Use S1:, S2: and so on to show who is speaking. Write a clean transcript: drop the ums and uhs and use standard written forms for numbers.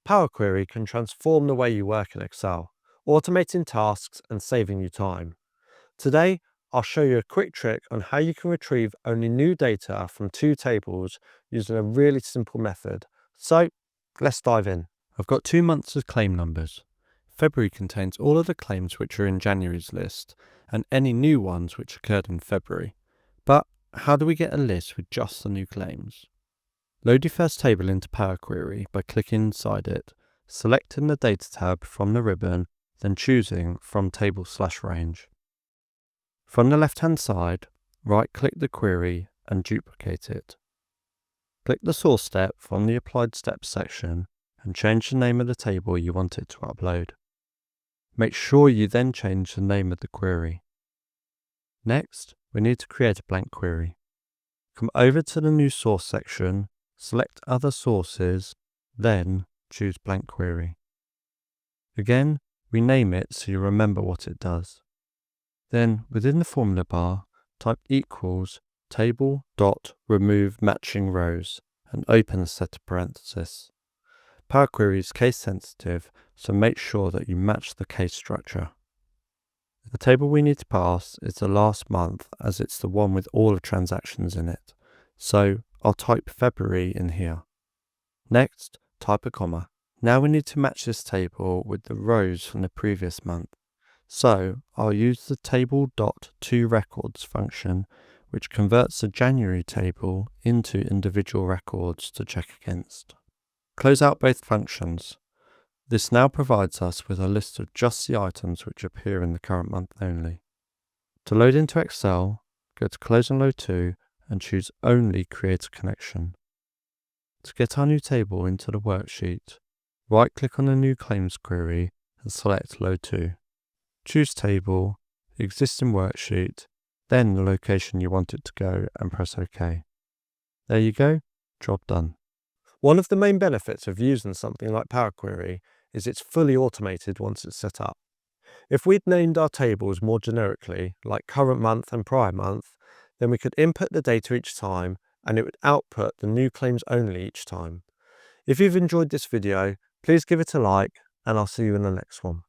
S1: Power Query can transform the way you work in Excel, automating tasks and saving you time. Today, I'll show you a quick trick on how you can retrieve only new data from two tables using a really simple method. So, let's dive in.
S2: I've got 2 months of claim numbers. February contains all of the claims which are in January's list and any new ones which occurred in February. But how do we get a list with just the new claims? Load your first table into Power Query by clicking inside it, selecting the Data tab from the ribbon, then choosing from Table/Range. From the left-hand side, right-click the query and duplicate it. Click the Source step from the Applied Steps section and change the name of the table you want it to upload. Make sure you then change the name of the query. Next, we need to create a blank query. Come over to the New Source section, select Other Sources, then choose Blank Query. Again, rename it so you remember what it does. Then, within the formula bar, type equals table.remove matching rows and open a set of parentheses. Power Query is case sensitive, so make sure that you match the case structure. The table we need to pass is the last month, as it's the one with all the transactions in it. So I'll type February in here. Next, type a comma. Now we need to match this table with the rows from the previous month. So I'll use the table.toRecords function, which converts the January table into individual records to check against. Close out both functions. This now provides us with a list of just the items which appear in the current month only. To load into Excel, go to Close and Load To and choose Only Create a Connection. To get our new table into the worksheet, right-click on the New Claims query and select Load To. Choose Table, Existing Worksheet, then the location you want it to go and press OK. There you go, job done.
S1: One of the main benefits of using something like Power Query is it's fully automated once it's set up. If we'd named our tables more generically, like current month and prior month, then we could input the data each time and it would output the new claims only each time. If you've enjoyed this video, please give it a like and I'll see you in the next one.